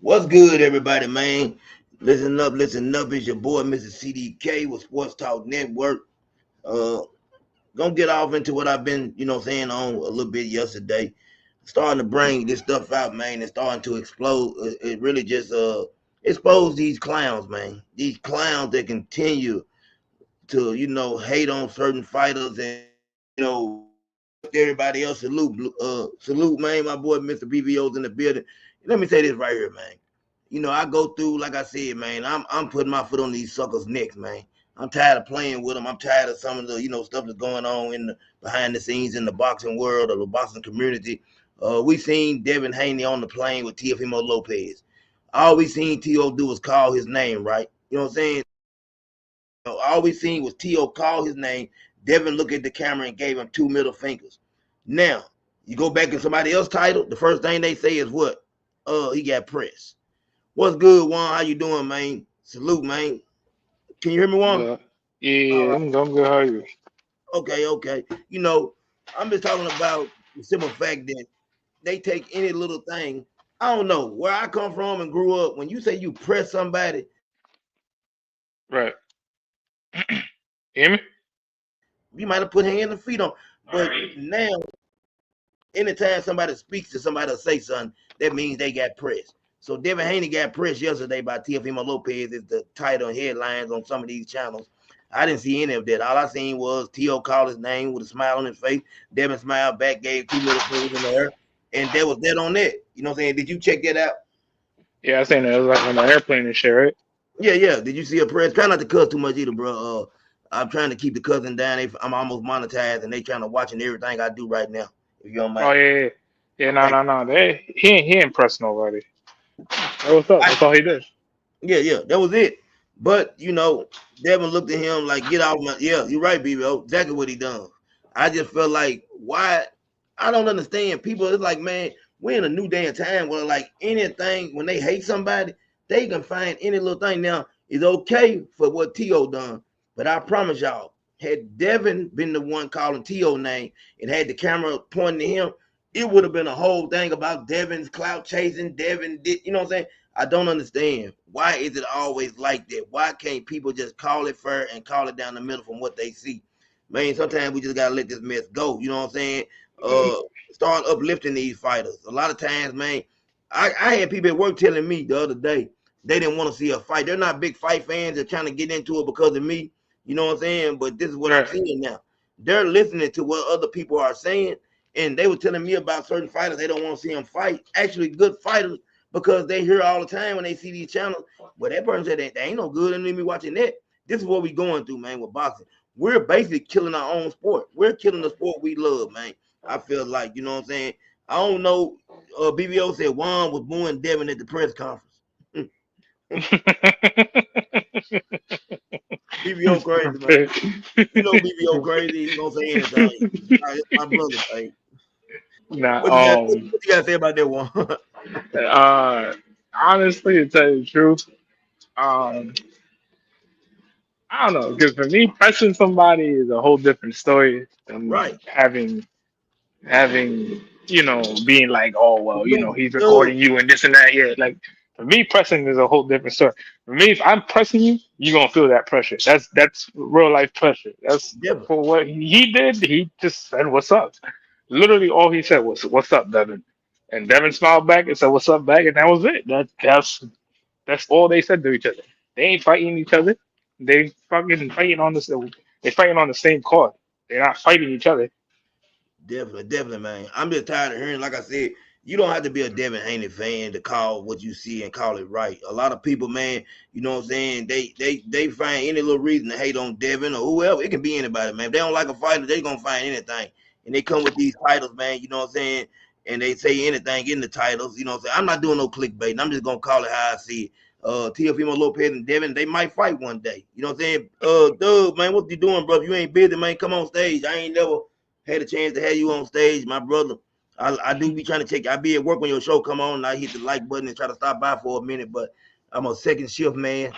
What's good, everybody, man? Listen up, listen up. It's your boy, Mr. CDK with Sports Talk Network. Uh, gonna get off into what I've been, saying on a little bit yesterday. Starting to bring this stuff out, man. It's starting to explode. It really just expose these clowns, man. These clowns that continue to, hate on certain fighters and lift everybody else. Salute, man. My boy, Mr. BVO's in the building. Let me say this right here, man. I go through, like I said, man. I'm putting my foot on these suckers' necks, man. I'm tired of playing with them. I'm tired of some of the stuff that's going on in the behind the scenes in the boxing world or the boxing community. We seen Devin Haney on the plane with Teofimo Lopez. All we seen T.O. do was call his name, right? You know what I'm saying? All we seen was T.O. call his name. Devin looked at the camera and gave him two middle fingers. Now, you go back in somebody else's title, the first thing they say is what? He got pressed. What's good, Juan? How you doing, man? Salute, man. Can you hear me, Juan? Good. All Yeah, right. I'm good. How are you? Okay, okay. I'm just talking about the simple fact that they take any little thing. I don't know where I come from and grew up. When you say you press somebody, Right. Hear me? you might have put hands and feet on. But now, anytime somebody speaks to somebody or say something, that means they got pressed. So Devin Haney got pressed yesterday by Teofimo Lopez is the title and headlines on some of these channels. I didn't see any of that. All I seen was T.O. called his name with a smile on his face. Devin smiled back, gave two middle fingers in the air, and that was that on that. You know what I'm saying? Did you check that out? Yeah, I seen it. It was like on the airplane and shit, right? Yeah, yeah. Did you see a press? Try not to cuss too much either, bro. I'm trying to keep the cussing down. I'm almost monetized, and they trying to watching everything I do right now. If you don't Oh mind. yeah, yeah. Yeah, no, Thank no, no. He ain't pressed nobody. Hey, what's up? you. That's all he did. Yeah, yeah, that was it. But Devin looked at him like, "Get out my." Yeah, you're right, BBO. Exactly what he done. I just felt like, why? I don't understand. People, it's like, man, we're in a new day and time where like anything when they hate somebody, they can find any little thing. Now it's okay for what T.O. done, but I promise y'all, had Devin been the one calling T.O. name and had the camera pointing to him, it would have been a whole thing about Devin's clout chasing. Devin did, you know what I'm saying? I don't understand. Why is it always like that? Why can't people just call it fair and call it down the middle from what they see? Man, sometimes we just gotta let this mess go. You know what I'm saying? Uh, Start uplifting these fighters. A lot of times, man, I had people at work telling me the other day they didn't want to see a fight. They're not big fight fans. They're trying to get into it because of me. You know what I'm saying? But this is what I'm Right. seeing now. They're listening to what other people are saying, and they were telling me about certain fighters they don't want to see them fight. Actually, good fighters because they hear all the time when they see these channels. Well, that person said they ain't no good and me watching that. This is what we going through, man, with boxing. We're basically killing our own sport. We're killing the sport we love, man. I feel like, you know what I'm saying? I don't know. BBO said Juan was booing Devin at the press conference. BBO crazy, man. You know BBO crazy. He gonna say anything. It's my brother, man. Nah, What you got to say about that one? uh, honestly, to tell you the truth, um, I don't know, because for me, pressing somebody is a whole different story than Right. having being like, oh well, Salute. he's Dude. recording you and this and that. Yeah, like for me, pressing is a whole different story. For me, if I'm pressing you, you're gonna feel that pressure. That's real life pressure. That's Devin. for what he did. He just said, "What's up?" Literally, all he said was, "What's up, Devin?" And Devin smiled back and said, "What's up, back?" And that was it. That's all they said to each other. They ain't fighting each other. They fucking fighting on this. They fighting on the same card. They're not fighting each other. Definitely, definitely, man. I'm just tired of hearing, like I said, you don't have to be a Devin Haney fan to call what you see and call it right. A lot of people, man, you know what I'm saying? They find any little reason to hate on Devin or whoever. It can be anybody, man. If they don't like a fighter, they gonna find anything. And they come with these titles, man, you know what I'm saying? And they say anything in the titles, you know what I'm saying? I'm not doing no clickbait. I'm just gonna call it how I see it. Teofimo Lopez and Devin, they might fight one day. You know what I'm saying? Doug, man, what you doing, bro? If you ain't busy, man, come on stage. I ain't never had a chance to have you on stage, my brother. I do be trying to check. I be at work when your show come on, and I hit the like button and try to stop by for a minute. But I'm a second shift man.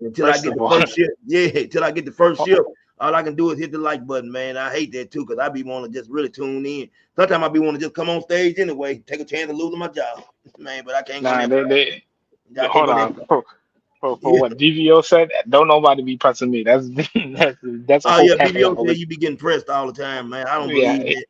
Until I First get of the all, first shift, yeah. Until I get the first shift, all I can do is hit the like button, man. I hate that too, cause I be want to just really tune in. Sometimes I be want to just come on stage anyway, take a chance of losing my job, man. But I can't go nah, that they far. they I think Hold what they on. For yeah. what DVO said, don't nobody be pressing me. That's a Oh whole yeah, capping BBO said knowledge. you be getting pressed all the time, man. I don't believe Yeah. that.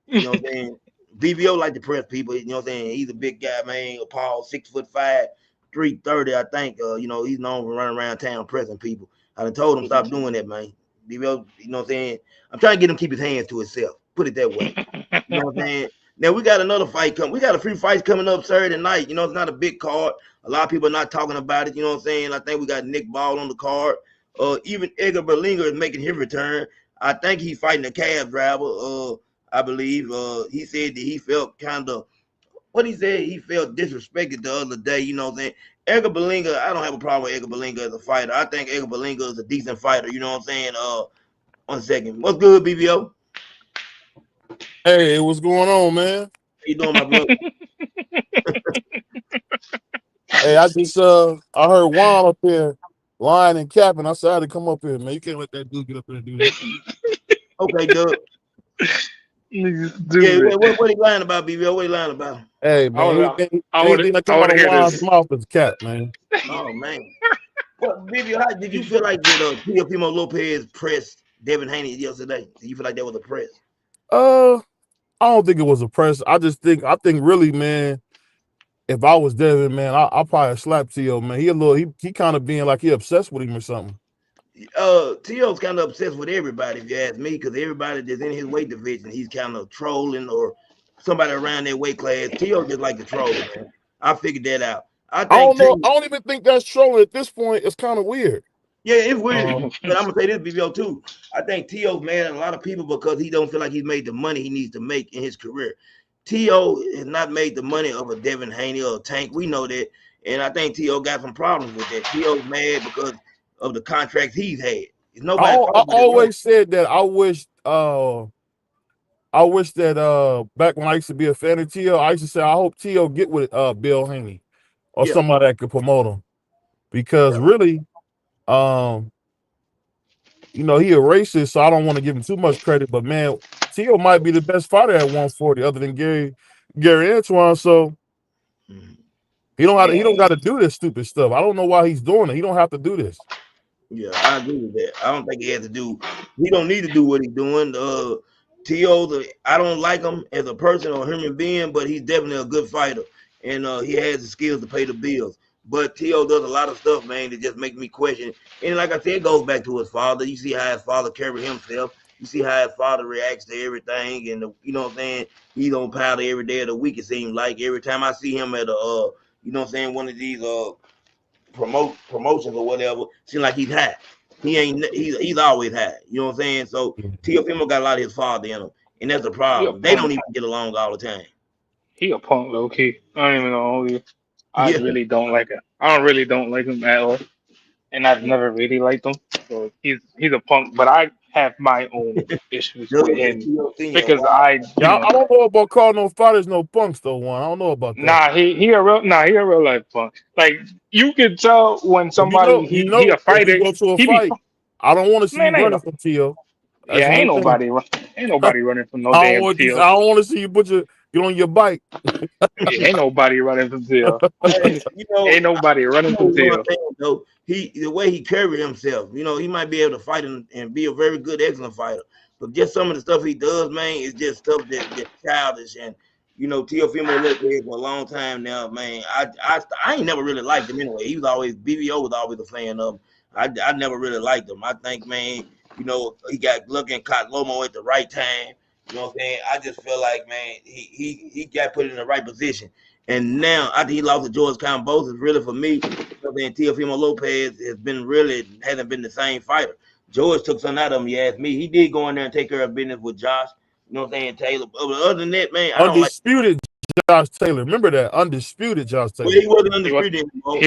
You know what I'm saying? BBO like to press people. You know what I'm saying? He's a big guy, man. Paul, 6'5", 330. I think. You know, he's known for running around town pressing people. I done told him stop doing that, man. BBO, you know what I'm saying? I'm trying to get him to keep his hands to himself. Put it that way. You know what I'm saying? Now we got another fight coming. We got a few fights coming up Saturday night. You know, it's not a big card. A lot of people are not talking about it. You know what I'm saying? I think we got Nick Ball on the card. Even Edgar Berlinger is making his return. I think he's fighting a cab driver. I believe. He said that he felt kind of what he said. He felt disrespected the other day. You know what I'm saying? Edgar Berlinger, I don't have a problem with Edgar Berlinger as a fighter. I think Edgar Berlinger is a decent fighter. You know what I'm saying? 1 second. What's good, BBO? Hey, what's going on, man? How you doing, my brother? Hey, I heard Juan up here lying and capping. I said I had to come up here, man. You can't let that dude get up here and do that. Okay, Doug. Yeah, what he lying about, BBO? What he lying about? Hey, I man, would anything that I come would out of hear Juan's this. mouth is cap, man. Oh man. Well, BBO, how did you feel like that? Teofimo Lopez pressed Devin Haney yesterday? Did you feel like that was a press? Uh, I don't think it was a press. I think really, man, if I was Devin, man, I probably slap T.O., man. He kind of being like he obsessed with him or something. T.O.'s kind of obsessed with everybody, if you ask me, because everybody that's in his weight division, he's kind of trolling or somebody around their weight class. T.O. just like to troll, man. I figured that out. I I think don't know. T. I don't even think that's trolling at this point. It's kind of weird. Yeah, it's weird. But I'm gonna say this, BBO too. I think T.O.'s mad at a lot of people because he don't feel like he's made the money he needs to make in his career. T.O. has not made the money of a Devin Haney or a Tank. We know that. And I think T.O. got some problems with that. T.O.'s mad because of the contracts he's had. It's nobody's I fault but his own. always said that I wish that back when I used to be a fan of T.O., I used to say I hope T.O. get with Bill Haney or Yeah. somebody that could promote him. Because Yeah. really, he a racist, so I don't want to give him too much credit. But man, T.O. might be the best fighter at 140 other than Gary Antoine. So he don't got to do this stupid stuff. I don't know why he's doing it. He don't have to do this. Yeah, I agree with that. I don't think he has to do. He don't need to do what he's doing. T.O. I don't like him as a person or human being, but he's definitely a good fighter, and he has the skills to pay the bills. But T.O. does a lot of stuff, man, that just make me question. And like I said, it goes back to his father. You see how his father carried himself. You see how his father reacts to everything, and you know what I'm saying. He don't powder every day of the week. It seems like every time I see him at a, you know what I'm saying, one of these promotions or whatever, seem like he's high. He's always high. You know what I'm saying? So Teofimo got a lot of his father in him, and that's the He a problem. They don't punk. even get along all the time. He a punk, low key. I don't even know. I Yeah, really don't like him. I don't really don't like him at all, and I've never really liked him. So he's a punk, but I have my own issues Doug with said him Teo Senior. because Wow. Yeah, I don't know about calling no fighters no punks though. One, I don't know about that. he a real life punk. Like you could tell when But somebody he a if we fighter. go to a He be fight, I don't want to see you man running from T.O. That's yeah one thing. ain't nobody running from no I don't damn want you. Tio. I don't want to see you get on your bike. Yeah, ain't nobody running from Tio. Hey, Ain't nobody running from one Tio. thing though, the way he carried himself, he might be able to fight and be a very good, excellent fighter. But just some of the stuff he does, man, is just stuff that's childish. And Teofimo Lopez for a long time now, man. I ain't never really liked him anyway. He was always BBO was always a fan of him. I never really liked him. I think, man, he got lucky and caught Lomo at the right time. You know what I'm saying? I just feel like, man, he got put in the right position. And now, after he lost to George Kambosos, really for me, Teofimo Lopez hasn't been the same fighter. George took something out of him, you ask me. He did go in there and take care of business with Josh. You know what I'm saying, Taylor. But other than that, man, I don't like. Undisputed Josh Taylor. Remember that undisputed Josh Well, Taylor. he wasn't He was undisputed anymore.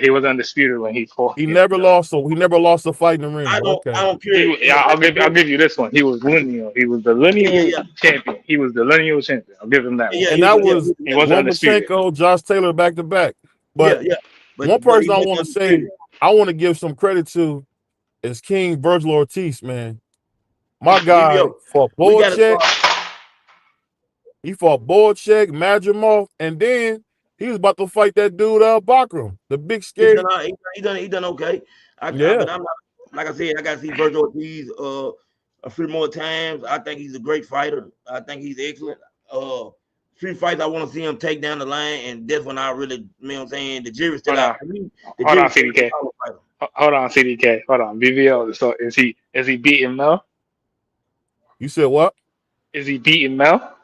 he was undisputed when he fought. He Yeah. never lost. So he never lost a fight in the ring. I Okay. don't care. Yeah, I'll give you this one. He was lineal. He was the lineal Yeah. champion. He was the lineal champion. I'll give him that one. Yeah, And he that was. Yeah, was He wasn't undisputed. Lomachenko, Josh Taylor back to back. But yeah. one But he person I wasn't want to say, undisputed. I want to give some credit to is King Virgil Ortiz, man. My guy BBO, fought we got to Boychek. start. He fought Boychek, Madrimov, and then He was about to fight that dude, Bakram, the big He scary. done, all- he done okay. Yeah, But I'm not, like I said, I got to see Virgil Ortiz a few more times. I think he's a great fighter. I think he's excellent. Few fights I want to see him take down the line, and that's when I really, you know what I'm saying, the jury's still Hold out. on, I mean, the hold on, jury's still CDK. out. Fighter. Hold on, CDK. Hold on, BVL. So is he beating Mel? you said what? Is he beating Mel?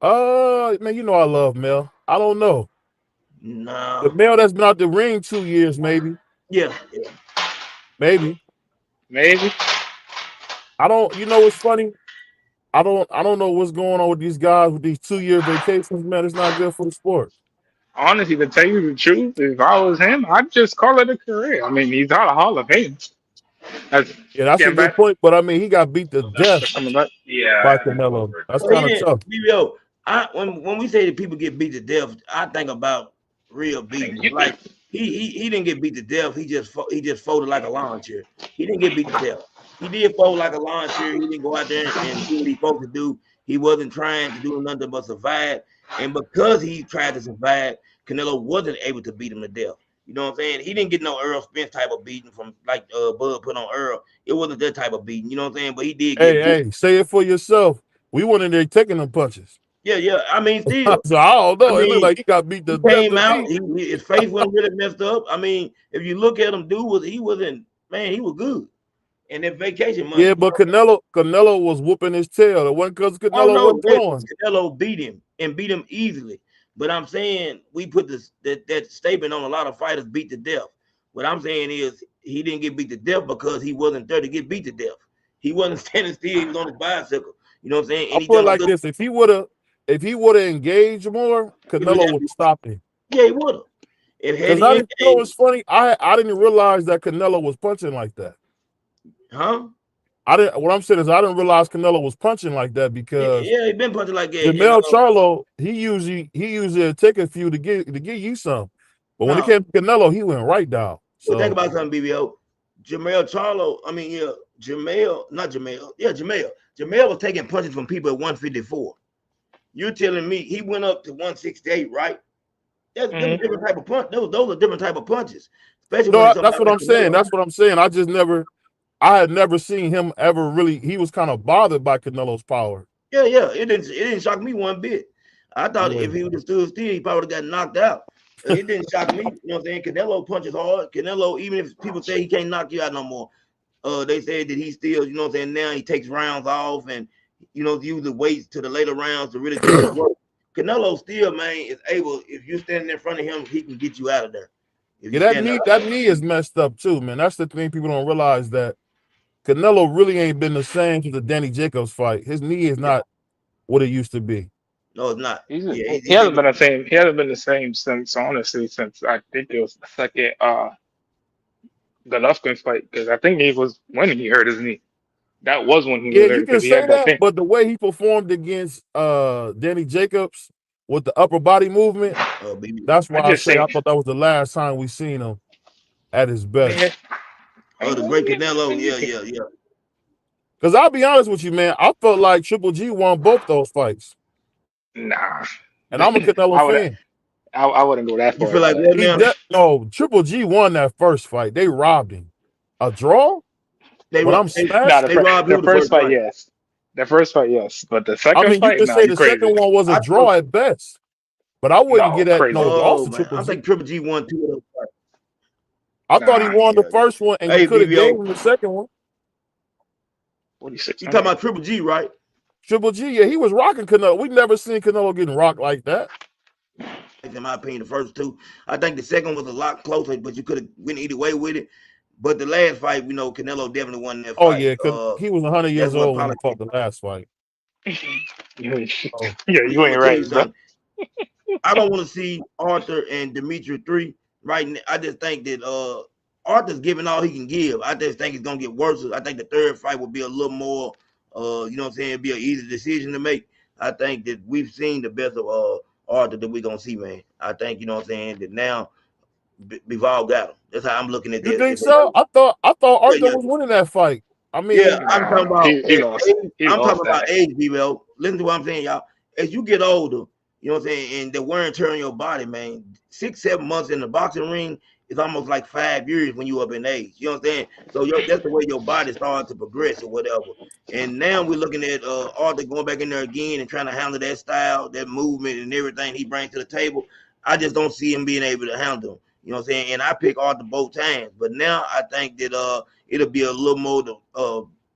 Man, you know I love Mel. I don't know. The No. Mel that's been out the ring 2 years, maybe. Yeah. Maybe. Maybe. I don't. You know what's funny? I don't know what's going on with these guys with these 2-year vacations, man. It's not good for the sport. Honestly, to tell you the truth, if I was him, I'd just call it a career. I mean, he's out of Hall of Fame. That's Yeah, that's a getting good back. point. But I mean, he got beat to death That's coming back. by Canelo. That's Well, he kind of didn't. tough. BBO, when we say that people get beat to death, I think about real beating. Like he didn't get beat to death. He just folded like a lawn chair. He didn't get beat to death. He did fold like a lawn chair. He didn't go out there and do what he's supposed to do. He wasn't trying to do nothing but survive. And because he tried to survive, Canelo wasn't able to beat him to death. You know what I'm saying? He didn't get no Earl Spence type of beating from like Bud put on Earl. It wasn't that type of beating. You know what I'm saying? But he did get beat. Hey, say it for yourself. We went in there taking them punches. Yeah. I mean, still. So I don't know. I It looked mean, like he got beat to he death. came to out. me. His face wasn't really messed up. I mean, if you look at him, dude he wasn't. Man, he was good. And that vacation money. Yeah, but Canelo was whooping his tail. It wasn't because Oh Canelo no, wasn't throwing. Canelo beat him and beat him easily. But I'm saying we put that statement on a lot of fighters beat to death. What I'm saying is he didn't get beat to death because he wasn't there to get beat to death. He wasn't standing still. He was on his bicycle. You know what I'm saying? And I'll put it like this: if he would have engaged more, Canelo would have stopped him. Yeah, he would have. Because you know what's funny? I didn't realize that Canelo was punching like that. Huh? What I'm saying is I didn't realize Canelo was punching like that because yeah, he been punching like that. Jermell Charlo, he usually take a few to give you some, but when it came to Canelo, he went right down. So think about something, BBO. Jermell Charlo, Jermell was taking punches from people at 154. You're telling me he went up to 168, right? That's a different type of punch. Those are different type of punches. Especially that's what I'm saying. That's what I'm saying. I had never seen him ever really. He was kind of bothered by Canelo's power. Yeah. It didn't shock me one bit. I thought if he would have stood still, he probably would have got knocked out. It didn't shock me. You know what I'm saying? Canelo punches hard. Canelo, even if people say he can't knock you out no more, they said that he still, you know what I'm saying, now he takes rounds off and, usually waits to the later rounds to really do his work. Canelo still, man, is able, if you're standing in front of him, he can get you out of there. That knee is messed up too, man. That's the thing people don't realize, that Canelo really ain't been the same to the Danny Jacobs fight. His knee is not what it used to be. No, it's not. He hasn't been the same. He hasn't been the same since I think it was the second Golovkin fight, because I think it was when he hurt his knee. That was when he was hurt. You can say that, but the way he performed against Danny Jacobs with the upper body movement, that's why I thought that was the last time we seen him at his best. Oh, the great Canelo, yeah. Because I'll be honest with you, man, I felt like Triple G won both those fights. Nah. And I'm a Canelo fan. I wouldn't go that far. You feel like no, Triple G won that first fight. They robbed him. A draw? They robbed the first fight, yes. The first fight, yes. But the second fight, you can say the second one was a draw at best. But I wouldn't get that. No, I think Triple G won 2 of those fights. I thought he won the first one, and he could have gave him the second one. You talking about Triple G, right? Triple G, yeah, he was rocking Canelo. We never seen Canelo getting rocked like that. In my opinion, the first 2. I think the second was a lot closer, but you could have went either way with it. But the last fight, Canelo definitely won that fight. Oh, yeah, he was 100 years old when he fought the last fight. Yeah, you ain't right, bro. I don't want to see Arthur and Dimitri 3 right now. I just think that Arthur's giving all he can give. I just think it's going to get worse. I think the third fight will be a little more, you know what I'm saying, it'll be an easy decision to make. I think that we've seen the best of Arthur that we're going to see, man. I think, you know what I'm saying, that now Bivol got him. That's how I'm looking at this. You think so? I thought Arthur was winning that fight. I mean, I'm talking about age, Bivol. Listen to what I'm saying, y'all. As you get older, You know what I'm saying? And the wear and tear on your body, man. 6, 7 months in the boxing ring is almost like 5 years when you up in age. You know what I'm saying? So that's the way your body started to progress or whatever. And now we're looking at Arthur going back in there again and trying to handle that style, that movement, and everything he brings to the table. I just don't see him being able to handle him. You know what I'm saying? And I pick Arthur both times. But now I think that it'll be a little more, the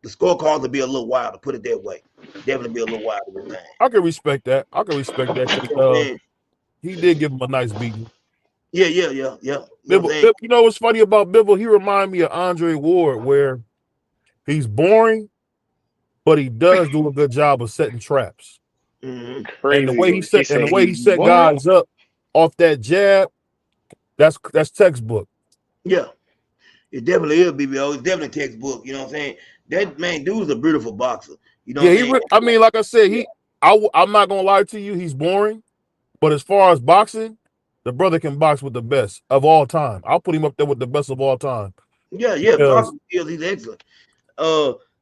scorecards will be a little wild, to put it that way. Definitely be a little wild this time. I can respect that. I can respect that. You know what I'm saying? He did give him a nice beating. Yeah. You know what I'm Bivol, saying? you know what's funny about Bivol? He reminded me of Andre Ward, where he's boring, but he does do a good job of setting traps. Mhm. And the way he set what? guys up off that jab, that's textbook. Yeah, it definitely is, BBO. It's definitely textbook. You know what I'm saying? That man, dude's a beautiful boxer. You know what I'm saying? I mean, like I said, I'm not gonna lie to you, he's boring, but as far as boxing, the brother can box with the best of all time. I'll put him up there with the best of all time. Yeah. Because Boxing skills, he's excellent.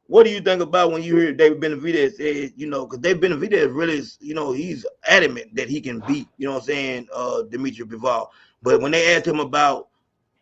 What do you think about when you hear David Benavidez say, you know, because David Benavidez really is, you know, he's adamant that he can beat, you know what I'm saying, Dimitri Bivol. But when they asked him about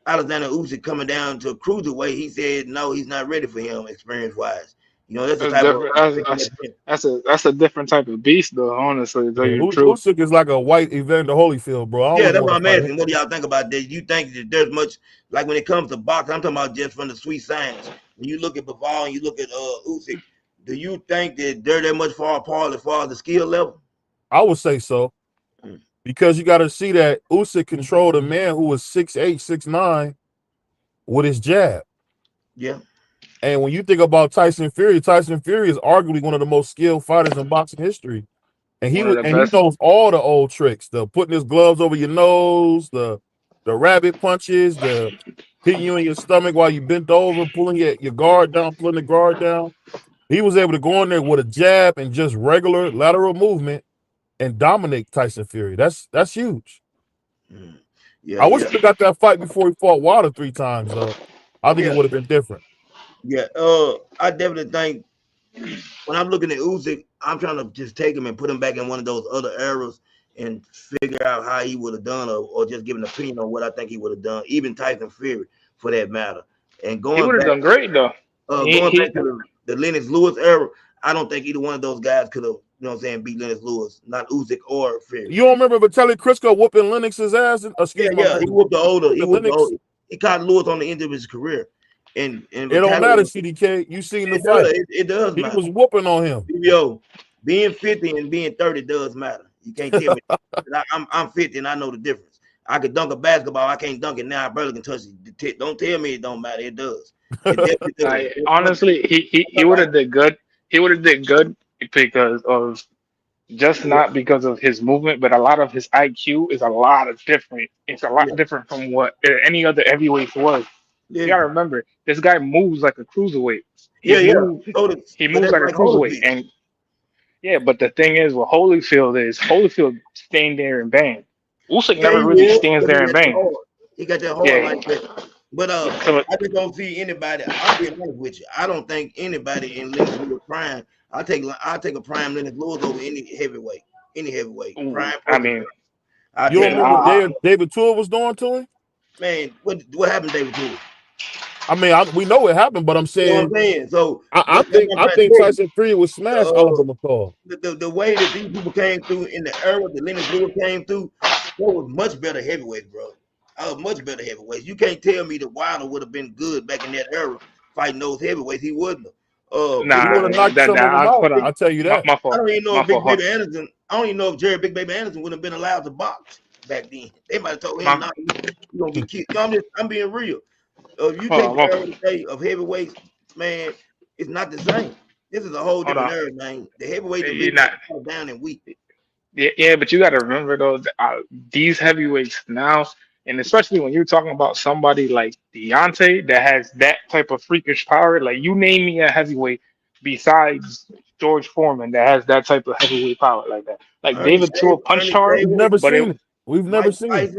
Alexander Usyk coming down to cruiserweight, he said no, he's not ready for him experience wise. You know, that's the That's type of different. That's a different type of beast, though. Honestly, to tell you the truth. Usyk is like a white Evander Holyfield, bro. I Yeah, don't that's what want I'm to fight asking. What do y'all think about this? You think that there's much, like when it comes to boxing, I'm talking about just from the sweet science. When you look at Bivol and you look at Usyk, do you think that they're that much far apart as far as the skill level? I would say so. Mm. Because you got to see that Usyk controlled a man who was 6'8", 6'9", with his jab. Yeah. And when you think about Tyson Fury is arguably one of the most skilled fighters in boxing history. And he knows all the old tricks, the putting his gloves over your nose, the rabbit punches, the hitting you in your stomach while you bent over, pulling your guard down, pulling the guard down. He was able to go in there with a jab and just regular lateral movement and dominate Tyson Fury. That's huge. Mm. Yeah. I wish he got that fight before he fought Wilder 3 times, though. I think it would have been different. Yeah. I definitely think when I'm looking at Usyk, I'm trying to just take him and put him back in one of those other eras and figure out how he would have done, or just give an opinion on what I think he would have done. Even Tyson Fury, for that matter. And He would have done great, though. Going back to the Lennox Lewis era, I don't think either one of those guys could have, you know what I'm saying, beat Lennox Lewis, not Usyk or Fury. You don't remember Vitaly Klitschko whooping Lennox's ass? Yeah, he whooped the older. He caught Lewis on the end of his career. And it don't matter, CDK. You seen the fight. It does matter. He was whooping on him. Yo, being 50 and being 30 does matter. You can't tell me. I'm 50 and I know the difference. I could dunk a basketball. I can't dunk it now. I barely can touch it. Don't tell me it don't matter. It does. It does. Honestly, he would have did good. He would have did good because of just not because of his movement, but a lot of his IQ is a lot different. It's a lot different from what any other heavyweight was. You gotta remember, this guy moves like a cruiserweight. He moves like a cruiserweight, and but the thing is, what Holyfield staying there and bang. Usyk never really stands there and bang. He got that hard like that. But I just don't see anybody. I'll be honest with you. I don't think anybody in Lennox Lewis prime. I'll take a prime Lennox Lewis over any heavyweight. Prime. I mean, you don't remember what David Tua was doing to him? Man, what happened to David Tua? I mean, we know what happened, but I'm saying, So I think Tyson Fury was smashed Oliver McCall. The way that these people came through in the era that Lennox Lewis came through, there was much better heavyweights, bro. Much better heavyweights. You can't tell me that Wilder would have been good back in that era fighting those heavyweights. He wouldn't have. I'll tell you that. I don't even know if Jerry Big Baby Anderson would have been allowed to box back then. They might have told him, "You're gonna get kicked." No, I'm being real. If you take the era today of heavyweights, man, it's not the same. This is a whole different era, man. The heavyweights are down and weak. Yeah, but you got to remember though, these heavyweights now, and especially when you're talking about somebody like Deontay that has that type of freakish power. Like you name me a heavyweight besides George Foreman that has that type of heavyweight power like that. Like David Tua punched hard. We've never seen it. We've never seen it.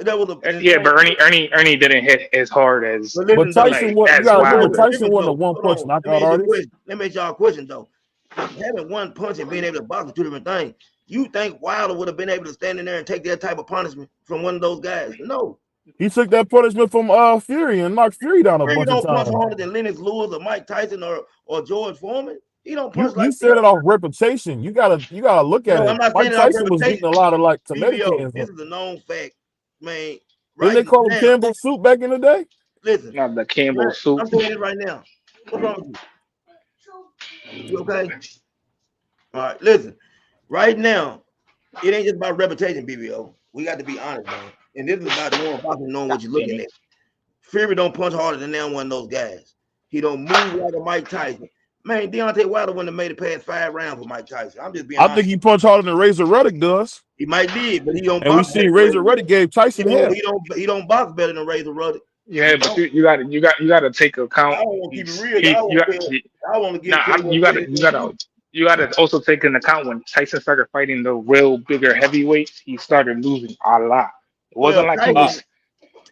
But Ernie didn't hit as hard as. But Tyson won a one punch knockout artist. Let me ask y'all a question though. Having one punch and being able to box are two different things. You think Wilder would have been able to stand in there and take that type of punishment from one of those guys? No. He took that punishment from Fury and knocked Fury down a Fury bunch of don't punch times. harder than Lennox Lewis or Mike Tyson or George Foreman. He don't punch You like said it off reputation. You gotta look at No, it. I'm not Mike saying it off Tyson was beating reputation. a lot of like tomato BBO, cans. this is a known fact, man. Didn't they call him now, Campbell Soup back in the day? listen, Not the Campbell soup. I'm saying it right now. What's wrong with you? You okay? All right, listen. Right now, it ain't just about reputation, BBO. We got to be honest, man. And this is about knowing what you're looking at. Fury don't punch harder than one of those guys. He don't move like a Mike Tyson. Man, Deontay Wilder wouldn't have made it past 5 rounds for Mike Tyson. I'm just being honest. I think he punched harder than Razor Ruddock does. He might did, but he don't. And we see Razor Ruddock gave Tyson hell. He don't box better than Razor Ruddock. Yeah, but you got to take account. I want to keep it real. I want to get. You got to also take into account when Tyson started fighting the real bigger heavyweights, he started losing a lot. It wasn't like he was.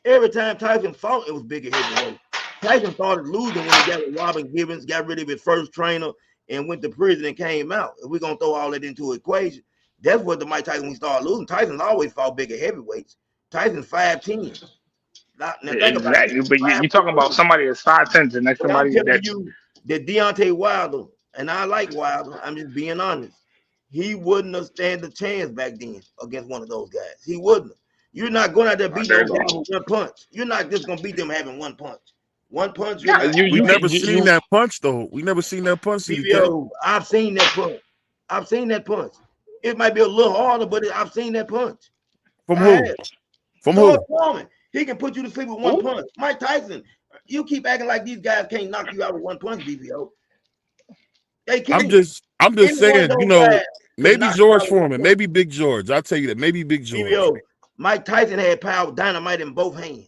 Every time Tyson fought, it was bigger heavyweight. Tyson started losing when he got with Robin Gibbons, got rid of his first trainer, and went to prison and came out. If we're gonna throw all that into the equation, that's what the Mike Tyson when he started losing. Tyson's always fought bigger heavyweights. Tyson's 5'10". Exactly, but you're talking about somebody that's 5'10", the next somebody that you that Deontay Wilder, and I like Wilder. I'm just being honest. He wouldn't have stand a chance back then against one of those guys. He wouldn't. You're not going out there beat those guys with one punch. You're not just gonna beat them having one punch. One punch. We never seen that punch though. We never seen that punch. BBO, I've seen that punch. I've seen that punch. It might be a little harder, but I've seen that punch. From who? From who? Foreman. He can put you to sleep with one punch. Mike Tyson, you keep acting like these guys can't knock you out with one punch, BBO. They can't. I'm just saying, you know, maybe George Foreman, maybe Big George. I'll tell you that. Maybe Big George. BBO, Mike Tyson had power, dynamite in both hands.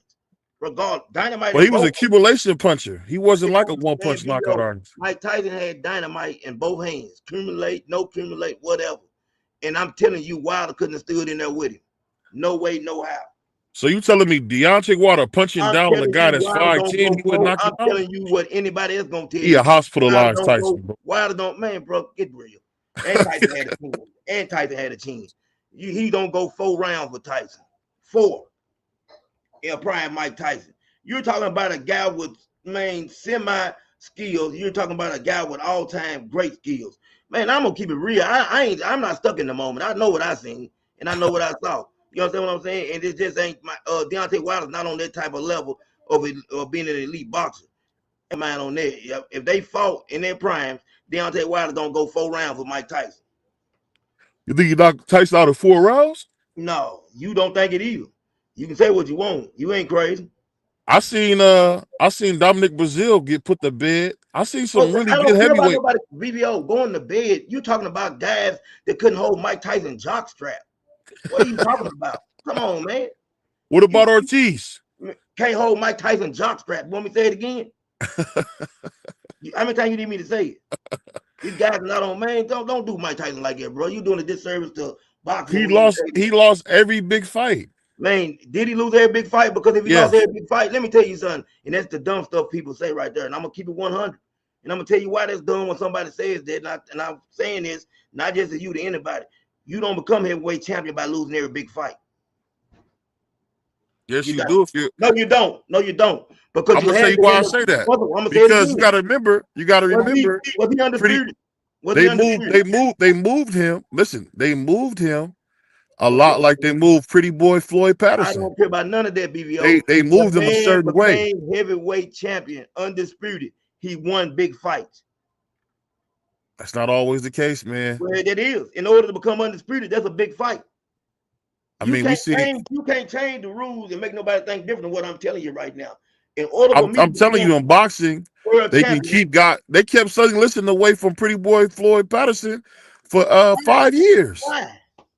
Regardless, dynamite. Well, he was an accumulation puncher. He wasn't like a one-punch knockout artist. Mike Tyson had dynamite in both hands. Accumulate, no accumulate, whatever. And I'm telling you, Wilder couldn't have stood in there with him. No way, no how. So you telling me Deontay Wilder punching down on a guy that's 5'10", he would knock him out? I'm telling you what anybody else gonna tell you. He a hospitalized Tyson, bro. Wilder don't, man, bro, get real. And Tyson had a team. And Tyson had a team. He don't go 4 rounds with Tyson. 4. In prime Mike Tyson. You're talking about a guy with semi skills. You're talking about a guy with all-time great skills. Man, I'm gonna keep it real. I'm not stuck in the moment. I know what I seen and I know what I saw. You understand what I'm saying? And it just ain't my Deontay Wilder's not on that type of level of being an elite boxer. Man, on that. If they fought in their primes, Deontay Wilder don't go 4 rounds with Mike Tyson. You think he knocked Tyson out of 4 rounds? No, you don't think it either. You can say what you want. You ain't crazy. I seen Dominic Brazil get put to bed. I seen some really good heavyweight. BBO going to bed. You talking about guys that couldn't hold Mike Tyson's jock strap. What are you talking about? Come on, man. What about Ortiz? Can't hold Mike Tyson's jock strap. Want me to say it again? How many times you need me to say it? These guys are not on, man. Don't do Mike Tyson like that, bro. You doing a disservice to boxing. He lost every big fight. Man, did he lose every big fight? Because if he lost every big fight, let me tell you something. And that's the dumb stuff people say right there. And I'm gonna keep it 100. And I'm gonna tell you why that's dumb when somebody says that. And I'm saying this not just to you, to anybody. You don't become heavyweight champion by losing every big fight. Yes, you do. No, you don't. No, you don't. Because I'm gonna tell you why I say that. Because you gotta remember. Was he undisputed? They moved him. Listen, they moved him a lot like they moved Pretty Boy Floyd Patterson. I don't care about none of that, BBO. They moved him a certain way. Heavyweight champion, undisputed. He won big fights. That's not always the case, man. Well, it is. In order to become undisputed, that's a big fight. You can't change the rules and make nobody think different than what I'm telling you right now. In order for I'm telling you, in boxing, they kept listening away from Pretty Boy Floyd Patterson for 5 years.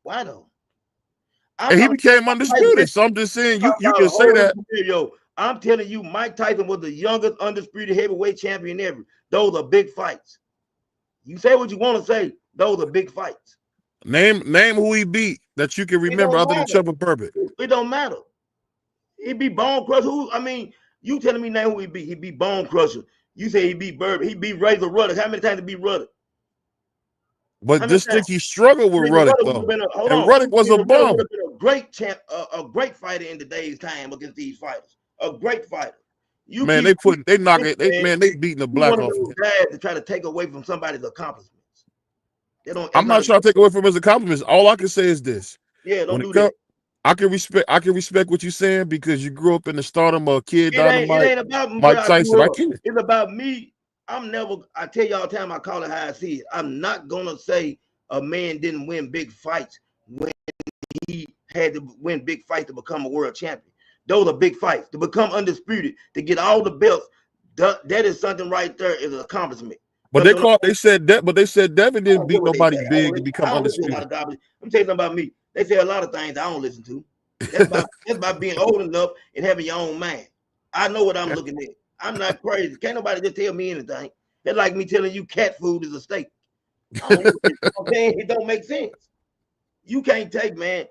Why though? And he became undisputed. So I'm just saying, you can say that. I'm telling you, Mike Tyson was the youngest undisputed heavyweight champion ever. Those are big fights. You say what you want to say. Those are big fights. Name who he beat that you can remember other than Trevor Burbick. It don't matter. He beat Bone Crusher. You telling me name who he beat? He beat Bone Crusher. You say he beat Burbick. He beat Razor Ruddock. How many times did he beat Ruddock? But How many this times? think he struggled with Nigga, Ruddock Ruddock would have though, been a hold and on. Ruddock was a Nigga, Ruddock would bum. have been a great champ, a great fighter in today's time against these fighters. A great fighter. You Man, keep they knock listen, it. man. They beating the You black one of off of those him. guys to try to take away from somebody's accomplishments. They don't. I'm not trying to take away from his accomplishments. All I can say is this: Yeah, don't when do it that. comes, I can respect what you're saying because you grew up in the stardom of Kid It Dynamite, ain't about where Mike I Tyson. grew I up. get it. It's about me. I'm never. I tell y'all all the time. I call it how I see it. I'm not gonna say a man didn't win big fights when he had to win big fights to become a world champion. Those are big fights. To become undisputed, to get all the belts, that is something right there is an accomplishment. But they said Devin I didn't don't care beat what they nobody say. big to I become don't listen to a lot undisputed. of garbage. Let me tell you something about me. They say a lot of things I don't listen to. That's about being old enough and having your own mind. I know what I'm looking at. I'm not crazy. Can't nobody just tell me anything. That's like me telling you cat food is a steak. I don't know what I'm saying. It don't make sense. You can't take, man.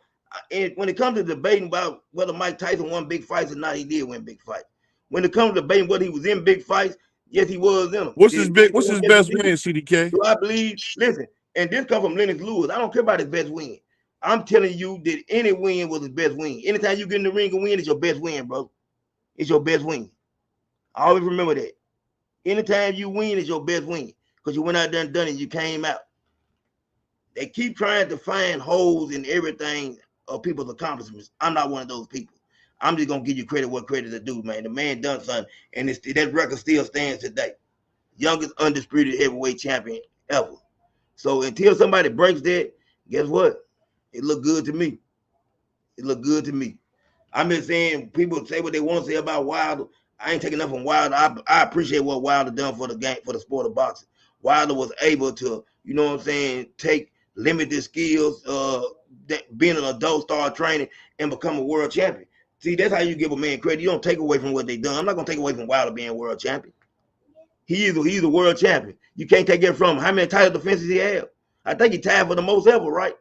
And when it comes to debating about whether Mike Tyson won big fights or not, he did win big fights. When it comes to debating whether he was in big fights, yes, he was in them. What's his best Yes, win, CDK? do I believe? Listen, and this come from Lennox Lewis. I don't care about his best win. I'm telling you that any win was his best win. Anytime you get in the ring and win, it's your best win, bro. It's your best win. I always remember that. Anytime you win, it's your best win because you went out there and done it. You came out. They keep trying to find holes in everything of people's accomplishments. I'm not one of those people. I'm just gonna give you credit what credit is due, man. The man done something, and that record still stands today. Youngest undisputed heavyweight champion ever. So until somebody breaks that, guess what? It look good to me. It look good to me. I'm just saying people say what they want to say about Wilder. I ain't taking nothing from Wilder. I appreciate what Wilder done for the game, for the sport of boxing. Wilder was able to, you know what I'm saying, take limited skills, being an adult, start training, and become a world champion. See, that's how you give a man credit. You don't take away from what they done. I'm not gonna take away from Wilder being world champion. He's a world champion. You can't take it from him. How many title defenses he have? I think he tied for the most ever, right?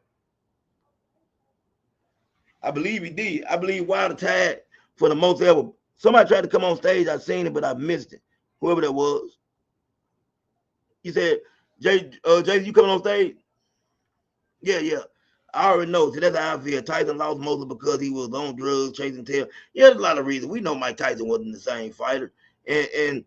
I believe he did. I believe Wilder tied for the most ever. Somebody tried to come on stage. I seen it, but I missed it. Whoever that was. He said, Jay, you coming on stage? Yeah. I already know. See, that's how I feel. Tyson lost mostly because he was on drugs, chasing tail. Yeah, there's a lot of reasons. We know Mike Tyson wasn't the same fighter. And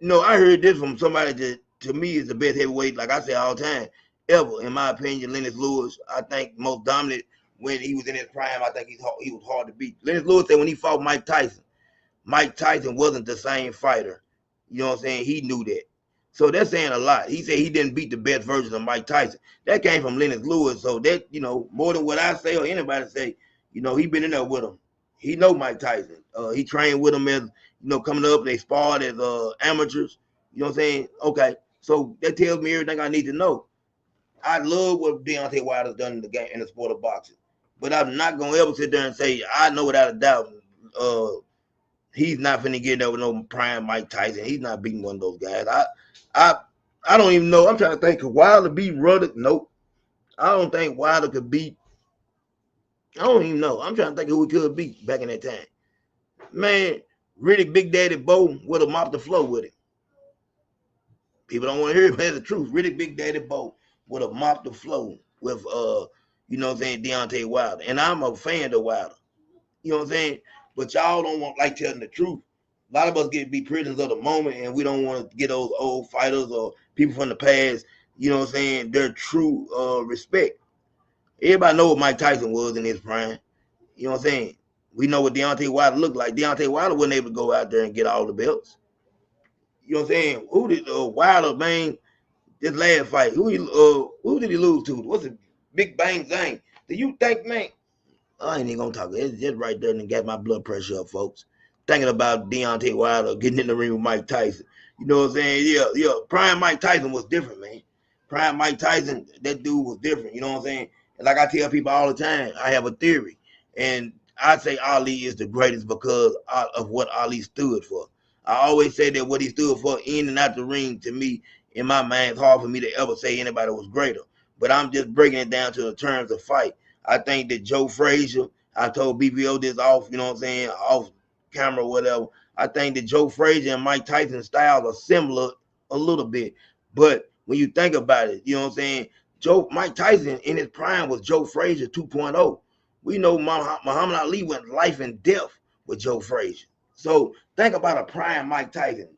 I heard this from somebody that to me is the best heavyweight, like I say all the time, ever. In my opinion, Lennox Lewis, I think most dominant when he was in his prime. I think he was hard to beat. Lennox Lewis said when he fought Mike Tyson wasn't the same fighter. You know what I'm saying? He knew that. So that's saying a lot. He said he didn't beat the best version of Mike Tyson. That came from Lennox Lewis. So that, more than what I say or anybody say, he been in there with him. He know Mike Tyson. He trained with him as, coming up. They sparred as amateurs. You know what I'm saying? Okay. So that tells me everything I need to know. I love what Deontay Wilder's done in the game, in the sport of boxing. But I'm not going to ever sit there and say, I know without a doubt, he's not finna get there with no prime Mike Tyson. He's not beating one of those guys. I don't even know. I'm trying to think. Could Wilder beat Ruddock? Nope. I don't think Wilder could beat. I don't even know. I'm trying to think who he could beat back in that time. Man, Riddick Big Daddy Bo would have mopped the floor with it. People don't want to hear it, but that's the truth. Riddick Big Daddy Bo would have mopped the floor with Deontay Wilder. And I'm a fan of Wilder. You know what I'm saying? But y'all don't want like telling the truth. A lot of us be prisoners of the moment, and we don't want to get those old fighters or people from the past, you know what I'm saying, their true respect. Everybody know what Mike Tyson was in his prime. You know what I'm saying? We know what Deontay Wilder looked like. Deontay Wilder wasn't able to go out there and get all the belts. You know what I'm saying? Who did Wilder, man, this last fight, who did he lose to? What's it? Big Bang Zang. Do you think, man, I ain't even gonna talk. It's just right there and got my blood pressure up, folks. Thinking about Deontay Wilder getting in the ring with Mike Tyson. You know what I'm saying? Yeah. Prime Mike Tyson was different, man. Prime Mike Tyson, that dude was different. You know what I'm saying? And like I tell people all the time, I have a theory. And I say Ali is the greatest because of what Ali stood for. I always say that what he stood for in and out the ring, to me, in my mind, it's hard for me to ever say anybody was greater. But I'm just breaking it down to the terms of fight. I think that Joe Frazier, I told BBO this off, you know what I'm saying, off camera or whatever. I think that Joe Frazier and Mike Tyson's styles are similar a little bit. But when you think about it, you know what I'm saying, Mike Tyson in his prime was Joe Frazier 2.0. We know Muhammad Ali went life and death with Joe Frazier. So think about a prime Mike Tyson,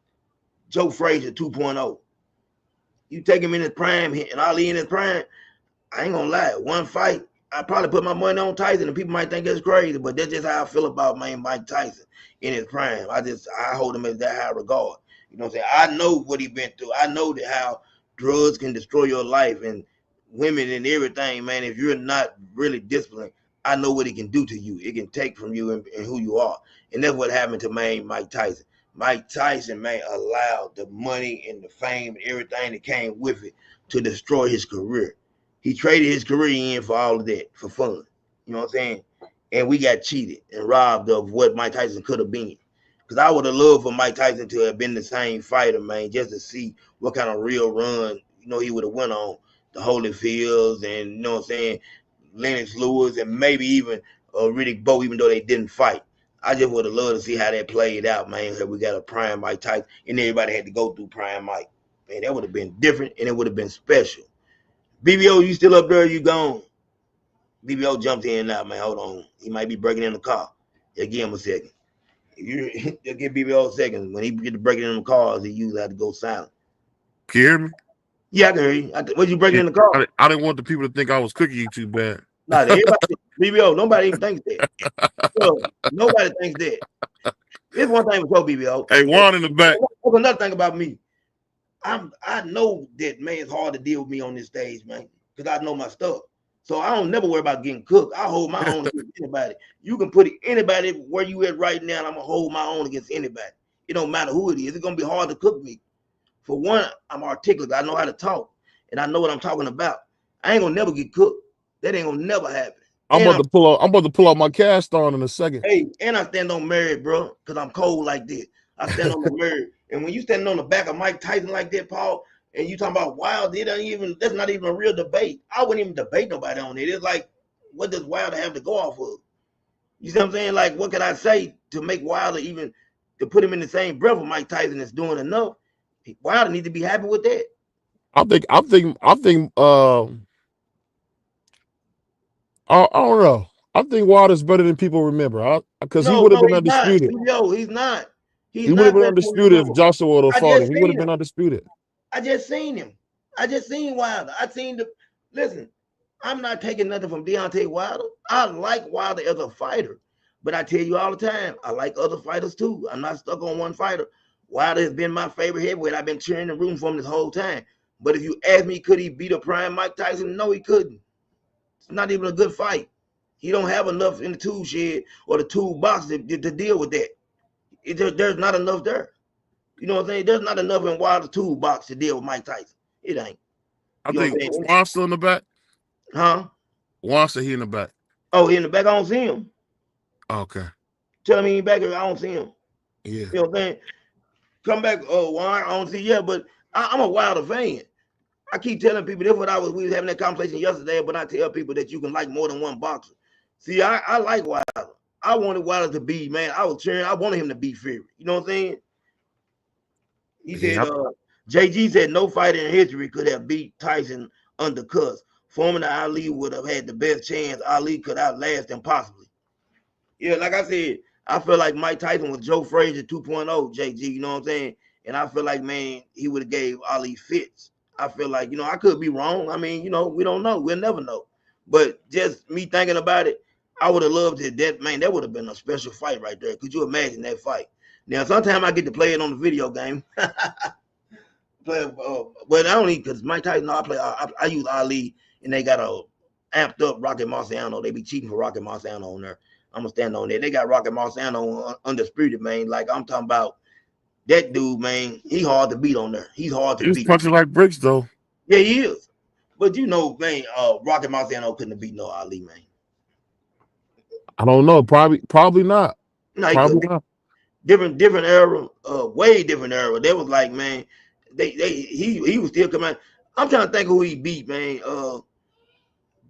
Joe Frazier 2.0. You take him in his prime and Ali in his prime, I ain't gonna lie. One fight, I probably put my money on Tyson, and people might think it's crazy, but that's just how I feel about Mike Tyson in his prime. I hold him as that high regard. You know what I'm saying? I know what he been through. I know that how drugs can destroy your life and women and everything, man. If you're not really disciplined, I know what it can do to you. It can take from you and who you are. And that's what happened to Mike Tyson. Mike Tyson, man, allowed the money and the fame and everything that came with it to destroy his career. He traded his career in for all of that, for fun. You know what I'm saying? And we got cheated and robbed of what Mike Tyson could have been. Because I would have loved for Mike Tyson to have been the same fighter, man, just to see what kind of real run, he would have went on. The Holyfields and, you know what I'm saying, Lennox Lewis and maybe even Riddick Bowe, even though they didn't fight. I just would have loved to see how that played out, man. We got a prime Mike Tyson, and everybody had to go through prime Mike. Man, that would have been different, and it would have been special. BBO, you still up there? You gone? BBO jumped in now, man. Hold on. He might be breaking in the car. Yeah, give him a second. If you give BBO a second, when he get to breaking in the cars, he usually have to go silent. Can you hear me? Yeah, I can hear you. Was you breaking in the car? I didn't want the people to think I was cooking you too bad. Nah, everybody, BBO, nobody even thinks that. Nobody thinks that. Here's one thing with BBO. Hey, Juan in the back. That's another thing about me. I know that, man, it's hard to deal with me on this stage, man, because I know my stuff. So I don't never worry about getting cooked. I hold my own against anybody. You can put anybody where you at right now, and I'm going to hold my own against anybody. It don't matter who it is. It's going to be hard to cook me. For one, I'm articulate. I know how to talk, and I know what I'm talking about. I ain't going to never get cooked. That ain't going to never happen. I'm about to pull out my cast on in a second. Hey, and I stand on merit, bro, because I'm cold like this. I stand on the merit. And when you standing on the back of Mike Tyson like that, Paul, and you talking about Wilder, that's not even a real debate. I wouldn't even debate nobody on it. It's like, what does Wilder have to go off of? You see what I'm saying? Like, what can I say to make Wilder even to put him in the same breath with Mike Tyson that's doing enough? Wilder need to be happy with that. I think I don't know. I think Wilder's better than people remember. Because he would have been undisputed. He's not. He would have been undisputed if Joshua would have fought him. He would have been undisputed. I just seen him. I just seen Wilder. Listen, I'm not taking nothing from Deontay Wilder. I like Wilder as a fighter. But I tell you all the time, I like other fighters too. I'm not stuck on one fighter. Wilder has been my favorite heavyweight. I've been cheering and rooting for him this whole time. But if you ask me, could he beat a prime Mike Tyson? No, he couldn't. It's not even a good fight. He don't have enough in the tool shed or the toolbox to deal with that. There's not enough there. You know what I'm saying? There's not enough in Wilder's toolbox to deal with Mike Tyson. It ain't. I think Juan still in the back. Huh? Juan said he in the back. Oh, he in the back? I don't see him. Okay. Tell me he back here. I don't see him. Yeah. You know what I'm saying? Come back, Juan. I don't see. Yeah, but I'm a Wilder fan. I keep telling people this. We was having that conversation yesterday, but I tell people that you can like more than one boxer. See, I like Wilder. I wanted Wilder to be, man. I was cheering. I wanted him to be Fury. You know what I'm saying? He said, JG said no fighter in history could have beat Tyson undercuts. Foreman Ali would have had the best chance. Ali could outlast him possibly. Yeah, like I said, I feel like Mike Tyson was Joe Frazier 2.0, JG. You know what I'm saying? And I feel like, man, he would have gave Ali fits. I feel like, I could be wrong. I mean, we don't know. We'll never know. But just me thinking about it, I would have loved it. That would have been a special fight right there. Could you imagine that fight? Now, sometimes I get to play it on the video game. But I don't need, because Mike Tyson, I use Ali, and they got a amped up Rocky Marciano. They be cheating for Rocky Marciano on there. I'm going to stand on that. They got Rocky Marciano undisputed, man. Like, I'm talking about that dude, man. He hard to beat on there. He's hard to beat. He's punching like bricks, though. Yeah, he is. But man, Rocky Marciano couldn't have beat no Ali, man. I don't know. Probably not. No, probably not. Different era, way different era. They was like, man, he was still coming. I'm trying to think who he beat, man.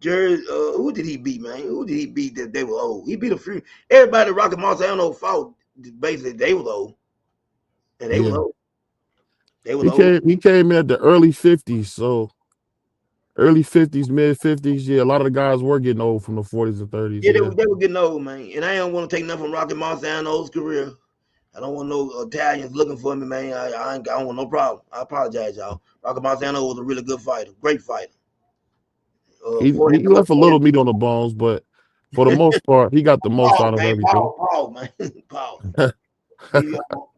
Who did he beat, man? Who did he beat that they were old? He beat a few. Everybody Rocky Marciano fought, basically they was old. And they was old. They was old. He came in at the early 50s, so early 50s, mid 50s. Yeah, a lot of the guys were getting old from the 40s and 30s. Yeah, Yeah. they were getting old, man. And I don't want to take nothing from Rocky Marciano's career. I don't want no Italians looking for me, man. I don't want no problem. I apologize, y'all. Rocky Marciano was a really good fighter, great fighter. He 40, left a little meat on the bones, but for the most part, he got the most out of everything. Paul, man. Paul.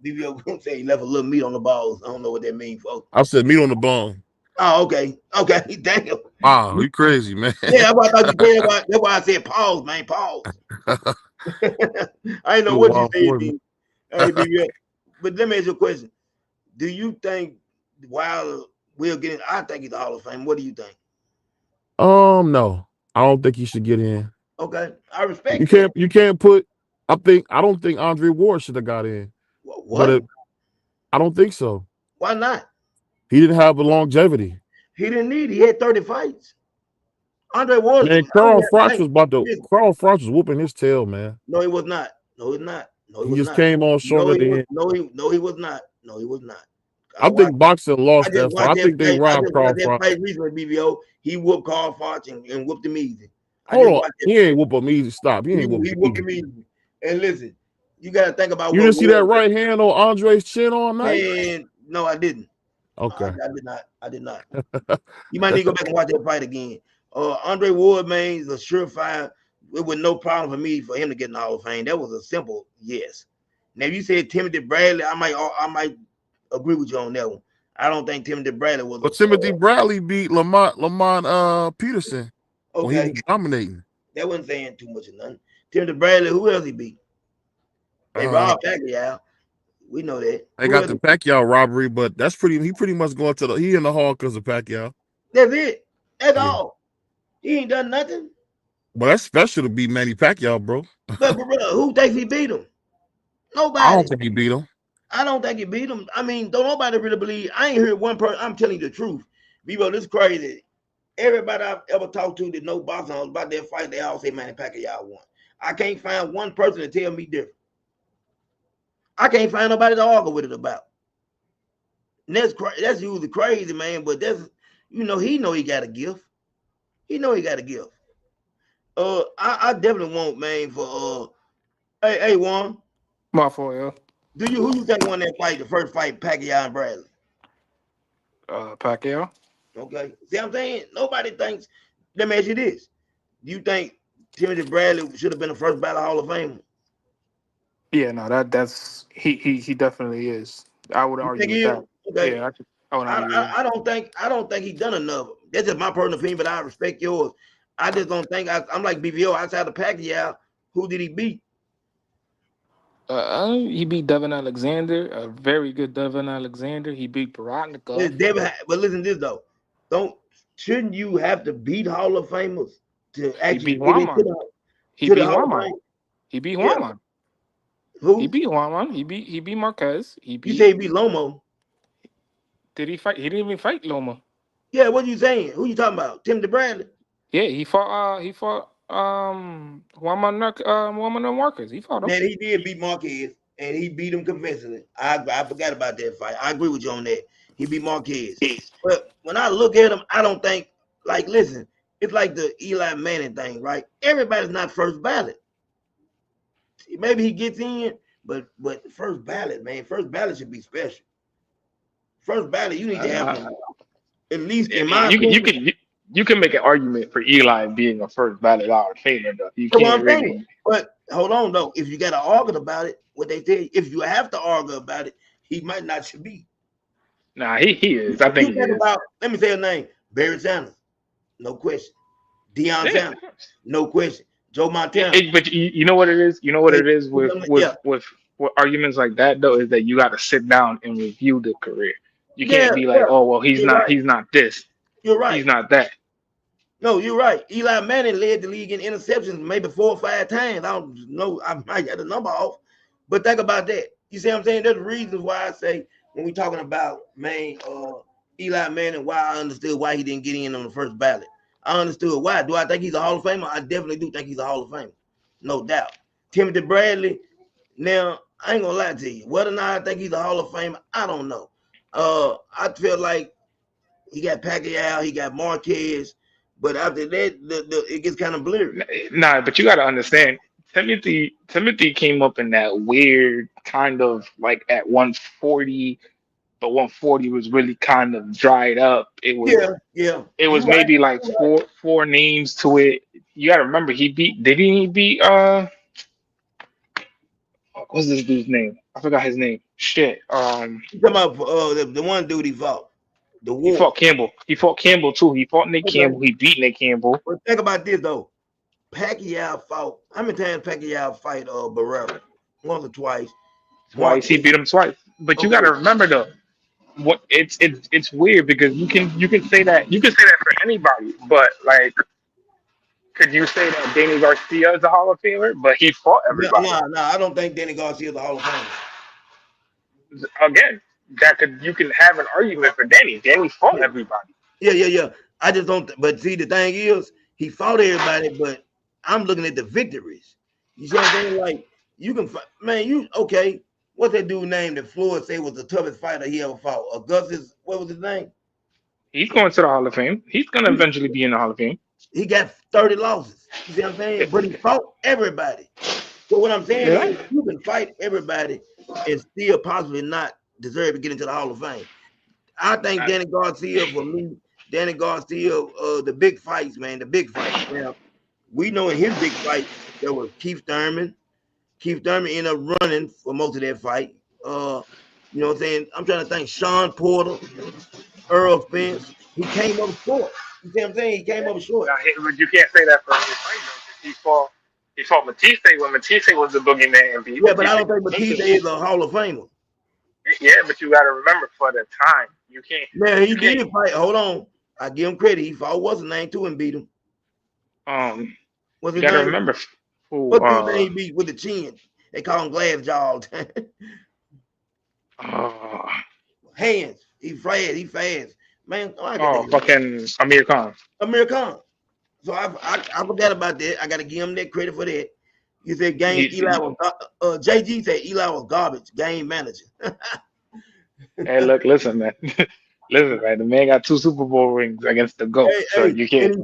BBO gonna say he left a little meat on the balls. I don't know what that means, folks. I said meat on the bone. Oh, okay. Okay. Damn. Wow, you crazy, man. Yeah, that's why I thought you said. That's why I said pause, man. Pause. I didn't know what you said. Hey, BBO. But let me ask you a question. Do you think while we're getting, I think he's the Hall of Fame. What do you think? No. I don't think he should get in. Okay. I respect you can't put I don't think Andre Ward should have got in. What? But I don't think so. Why not? He didn't have the longevity. He didn't need it. He had 30 fights. Andre Ward. Man, Carl Froch was whooping his tail, man. No, he was not. No, he's not. No, he just came on short at the end. No, he was not. No, he was not. I think boxing lost that fight. I think they robbed Carl Froch. Recently, BBO, he whooped Carl Froch and whooped him easy. Hold on, he ain't whoop him easy. Stop. He whooped him easy. And listen, you got to think about. You didn't see that right hand on Andre's chin all night? And no, I didn't. Okay, I did not. You might need to go back and watch that fight again. Andre Ward, man, is a surefire. It was no problem for him to get in the Hall of Fame. That was a simple yes. Now, if you said Timothy Bradley, I might agree with you on that one. I don't think Timothy Bradley was. But Timothy Bradley beat Lamont Peterson. Okay, when he was dominating. That wasn't saying too much of nothing. Timothy Bradley, who else he beat? They robbed Pacquiao. We know that. They got the Pacquiao robbery, but he pretty much going to he in the hall because of Pacquiao. That's it. That's all. He ain't done nothing. Well, that's special to beat Manny Pacquiao, bro. But who thinks he beat him? Nobody. I don't think he beat him. I don't think he beat him. I mean, don't nobody really believe. I ain't heard one person. I'm telling you the truth. Bebo, this is crazy. Everybody I've ever talked to that know boxing about their fight, they all say Manny Pacquiao won. I can't find one person to tell me different. I can't find nobody to argue with it about. And that's usually crazy, man. But that's he know he got a gift. He know he got a gift. I definitely want, man, for hey Juan. My fault, yeah. Who you think won that fight, the first fight, Pacquiao and Bradley? Pacquiao. Okay. See what I'm saying? Nobody thinks. Let me ask you this. Do you think Timothy Bradley should have been the first ballot Hall of Famer? Yeah, no, that's he definitely is. I would argue with that. Okay. Yeah, I don't think he's done enough. That's just my personal opinion, but I respect yours. I just don't think I'm like BVO outside of Pacquiao. Who did he beat? He beat Devin Alexander, a very good Devin Alexander. He beat Baratnikov. But listen to this though. Shouldn't you have to beat Hall of Famers to actually get into He beat Juan. He beat Juan. Who? He beat Juan. He beat Marquez. You say he beat Lomo. Did he fight? He didn't even fight Loma. Yeah, what are you saying? Who you talking about? Timothy Bradley? Yeah, he fought Juan Manuel Marquez. He fought him. Man, he did beat Marquez, and he beat him convincingly. I forgot about that fight. I agree with you on that. He beat Marquez. But when I look at him, I don't think, listen, it's like the Eli Manning thing, right? Everybody's not first ballot. Maybe he gets in, but first ballot, man, first ballot should be special. First ballot, you need to have at least in my opinion. You can make an argument for Eli being a first ballot Hall of Famer, though. You can't really. But hold on, though. If you got to argue about it, what they tell you, if you have to argue about it, he might not should be. Nah, he is. I think he is. Let me say a name. Barry Sanders, no question. Deion Sanders, no question. Joe Montana. But you know what it is? You know what it is with arguments like that, though, is that you got to sit down and review the career. You can't be like, oh, well, he's not this. You're right. He's not that. No, you're right. Eli Manning led the league in interceptions maybe 4 or 5 times. I don't know. I might get the number off. But think about that. You see what I'm saying? There's reasons why I say when we're talking about, Eli Manning, why I understood why he didn't get in on the first ballot. I understood why. Do I think he's a Hall of Famer? I definitely do think he's a Hall of Famer. No doubt. Timothy Bradley, now, I ain't going to lie to you. Whether or not I think he's a Hall of Famer, I don't know. I feel like He got Pacquiao. He got Marquez. But after that, it gets kind of blurry. Nah, but you got to understand, Timothy came up in that weird kind of like at 140, but 140 was really kind of dried up. It was Yeah, yeah. it You was right. maybe like four names to it. You got to remember didn't he beat what's this dude's name? I forgot his name. Shit. You talking about the one dude he fought, the He War. fought Campbell. He fought Campbell too. He fought Nick Okay. Campbell. He beat Nick Campbell. But think about this though. Pacquiao fought. How many times Pacquiao fight Barrera? Once or twice. Twice. He Marquez. beat him twice. But you got Okay. to remember though. What it's weird because you can say that for anybody, but like could you say that Danny Garcia is a Hall of Famer? But he fought No, everybody. no, no. I don't think Danny Garcia is the Hall of Fame. Again, you can have an argument for Danny. Danny fought Yeah. everybody. Yeah. I just don't. But see, the thing is, he fought everybody. But I'm looking at the victories. You see what I'm saying? Like you can, man. You okay? What's that dude name that Floyd said was the toughest fighter he ever fought? Augustus. What was his name? He's going to the Hall of Fame. He's gonna eventually be in the Hall of Fame. He got 30 losses. You see what I'm saying? But he fought everybody. So what I'm saying Yeah. is you can fight everybody and still possibly not deserve to get into the Hall of Fame. I think Danny Garcia, for me, Danny Garcia, the big fights, man, the big fights. Now, we know in his big fight, there was Keith Thurman. Keith Thurman ended up running for most of that fight. You know what I'm saying? I'm trying to think Sean Porter, Earl Spence. He came up short. You see what I'm saying? He came up short. But you can't say that for every fight though, 'cause he fought Matisse when Matisse was the boogeyman. And beat Yeah, but I Matisse. don't think Batista is a Hall of Famer. Yeah, but you got to remember for the time, you can't. Man, he You can't. did fight. Hold on. I give him credit. He fought what's his name too and beat him. What's You his got to name? remember who. What dude name he beat with the chin? They call him glass jaw all the time. Hands. He fast. Man, I get that. Fucking Amir Khan. Amir Khan. So I forgot about that. I gotta give him that credit for that. You said Eli was JG said Eli was garbage, game manager. Hey, look, listen, man. Listen, man. The man got 2 Super Bowl rings against the GOAT, so you can't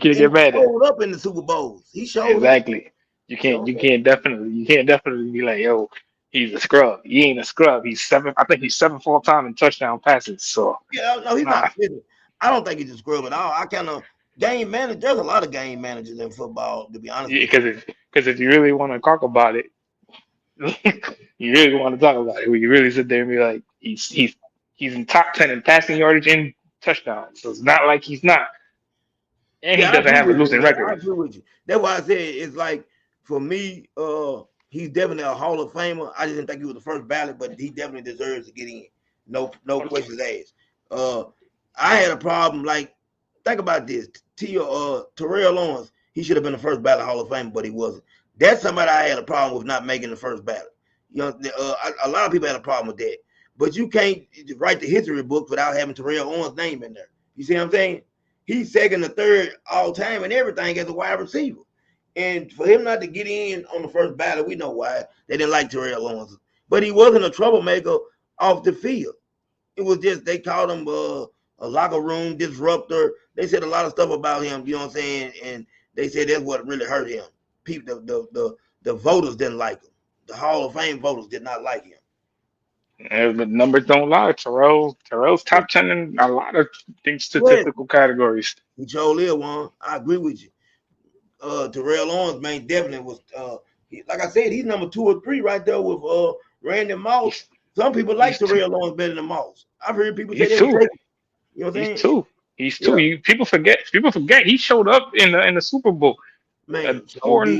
get mad at it. Showed up in the Super Bowls. He showed Exactly. up. You can't definitely be like, yo, he's a scrub. He ain't a scrub. He's 7. I think he's 7 full-time in touchdown passes. So yeah, no, he's not. I don't think he's a scrub at all. I kind of game manager. There's a lot of game managers in football, to be honest. Because if you really want to talk about it, you really want to talk about it. When you really sit there and be like, he's in top 10 in passing yardage and touchdowns. So it's not like he's not. And he doesn't have a losing record. I agree with you. That's why I said it's like for me, he's definitely a Hall of Famer. I just didn't think he was the first ballot, but he definitely deserves to get in. No questions asked. I had a problem. Like, think about this. Terrell Owens, he should have been the first ballot Hall of Famer, but he wasn't. That's somebody I had a problem with not making the first ballot. You know, a lot of people had a problem with that. But you can't write the history book without having Terrell Owens' name in there. You see what I'm saying? He's second or third all time and everything as a wide receiver. And for him not to get in on the first ballot, we know why. They didn't like Terrell Owens. But he wasn't a troublemaker off the field. It was just they called him a locker room disruptor. They said a lot of stuff about him, you know what I'm saying? And they said that's what really hurt him. People, the voters didn't like him. The Hall of Fame voters did not like him. And the numbers don't lie. Terrell's top 10 in a lot of statistical categories. He sure one. I agree with you. Terrell Owens, man, definitely was. Like I said, he's number 2 or 3 right there with Randy Moss. Some people like Terrell Owens better than Moss. I've heard people say that. You know what I'm saying? He's 2. People forget. He showed up in the Super Bowl. Man,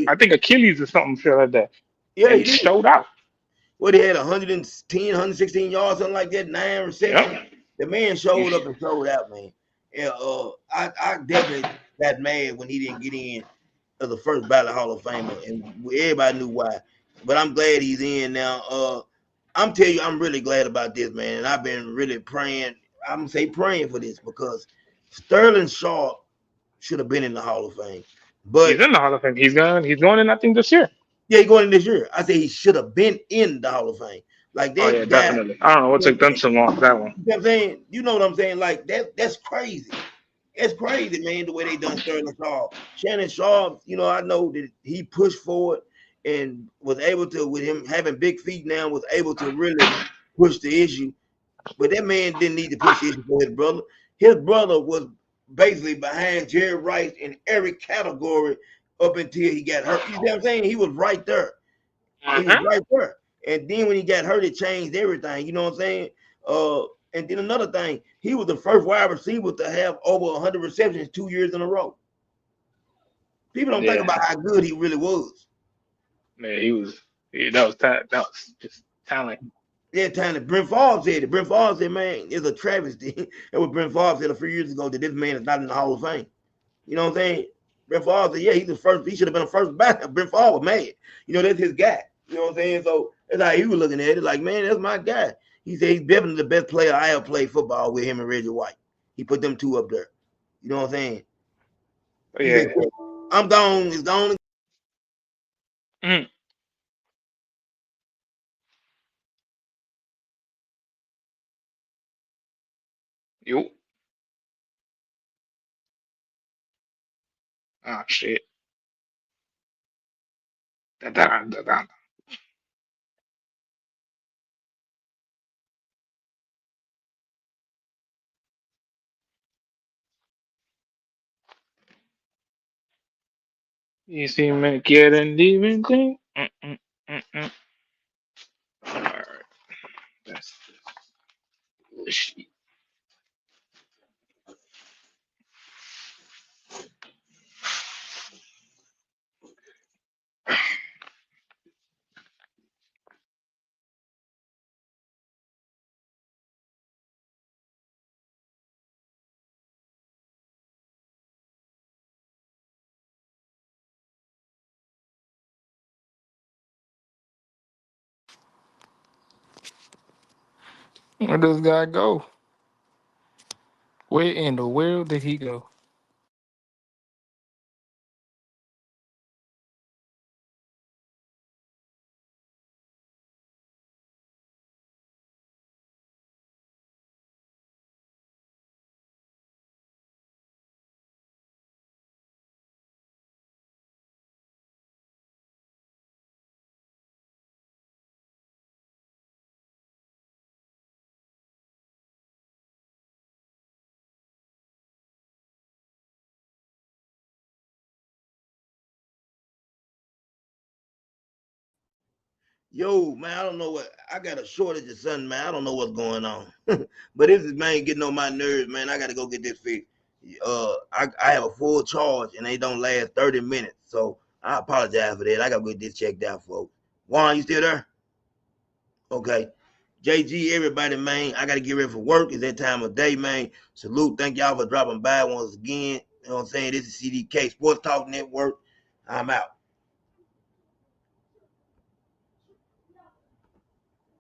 I think Achilles or something shit like that. Yeah, he showed out. What he had 110, 116 yards, something like that, 9 receptions. Yep. The man showed up and showed out, man. Yeah, I definitely got mad when he didn't get in as the first ballot Hall of Famer, and everybody knew why. But I'm glad he's in now. I'm telling you, I'm really glad about this, man. And I've been really praying. I'm gonna say praying for this because Sterling Sharp should have been in the Hall of Fame. But he's in the Hall of Fame. He's going in, I think, this year. Yeah, he's going in this year. I say he should have been in the Hall of Fame. Like Oh yeah, that guy, definitely. I don't know what you know took them so long for that one. what I'm saying? You know what I'm saying? Like that's crazy. It's crazy, man, the way they done Sterling Sharp. Shannon Sharp, you know, I know that he pushed forward and was able to, with him having big feet now, was able to really push the issue. But that man didn't need to push the issue for his brother. His brother was basically behind Jerry Rice in every category up until he got hurt. You see what I'm saying? He was right there. He was Uh-huh. right there. And then when he got hurt, it changed everything. You know what I'm saying? And then another thing, he was the first wide receiver to have over 100 receptions 2 years in a row. People don't think Yeah, about how good he really was. man, he was. Yeah, that was just talent. That time that Brent Favre said it. Brent Favre said, man, it's a travesty. And what Brent Favre said a few years ago that this man is not in the Hall of Fame. You know what I'm saying? Brent Favre said, yeah, he's the first. He should have been the first back. Brent Favre was mad. You know, that's his guy. You know what I'm saying? So that's how he was looking at it. Like, man, that's my guy. He said he's definitely the best player I ever played football with, him and Reggie White. He put them two up there. You know what I'm saying? But He yeah. said, I'm gone. It's gone. Mm. You. Ah, shit. Da-da-da-da. You see me getting leaving thing? Mm. All right, that's shit. Where does guy go? Where in the world did he go? Yo, man, I don't know what I got a shortage of something, man. I don't know what's going on. But this is man getting on my nerves, man. I gotta go get this fixed. I have a full charge and they don't last 30 minutes. So I apologize for that. I gotta get this checked out, folks. Juan, you still there? Okay. JG, everybody, man. I gotta get ready for work. It's that time of day, man. Salute. Thank y'all for dropping by once again. You know what I'm saying? This is CDK Sports Talk Network. I'm out.